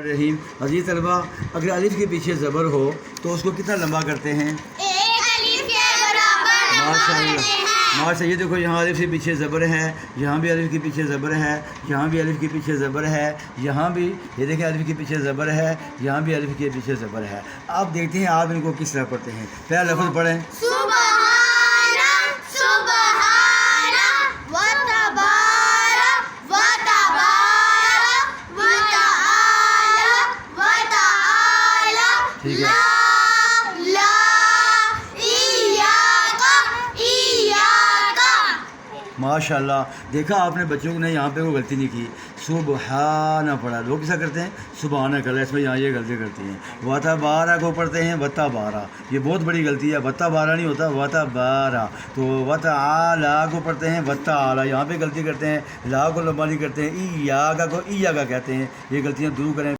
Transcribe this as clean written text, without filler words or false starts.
रहीम। अजीज तलबा, अगर अलिफ के पीछे ज़बर हो तो उसको कितना लंबा करते हैं? एक अलिफ के बराबर लंबा करते हैं। माशा, ये देखो यहाँ अलिफ के पीछे ज़बर है, यहाँ भी अलिफ के पीछे ज़बर है, यहाँ भी अलिफ के पीछे ज़बर है, यहाँ भी ये देखें अलिफ के पीछे ज़बर है, यहाँ भी अलिफ के पीछे ज़बर है। अब देखते हैं आप इनको किस तरह पढ़ते हैं। पहला लफ्ज़ पढ़ें। सुबहाना सुबहाना व तबारक व तबारक व तआला व तआला। ठीक है। ला इय्याका इय्याका। माशाल्लाह, देखा आपने बच्चों ने यहाँ पे कोई गलती नहीं की। सुबहाना पढ़ा, लोग कैसा करते हैं सुबहाना कर, इसमें यहाँ ये गलती करती हैं। वता बारह को पढ़ते हैं वता बारह, ये बहुत बड़ी गलती है। वता बारह नहीं होता, वता बारह। तो वता आला को पढ़ते हैं वता आला, यहाँ पे गलती करते हैं। ला को लंबा नहीं करते हैं। ई या का को ई या का कहते हैं, ये गलतियाँ दूर करें।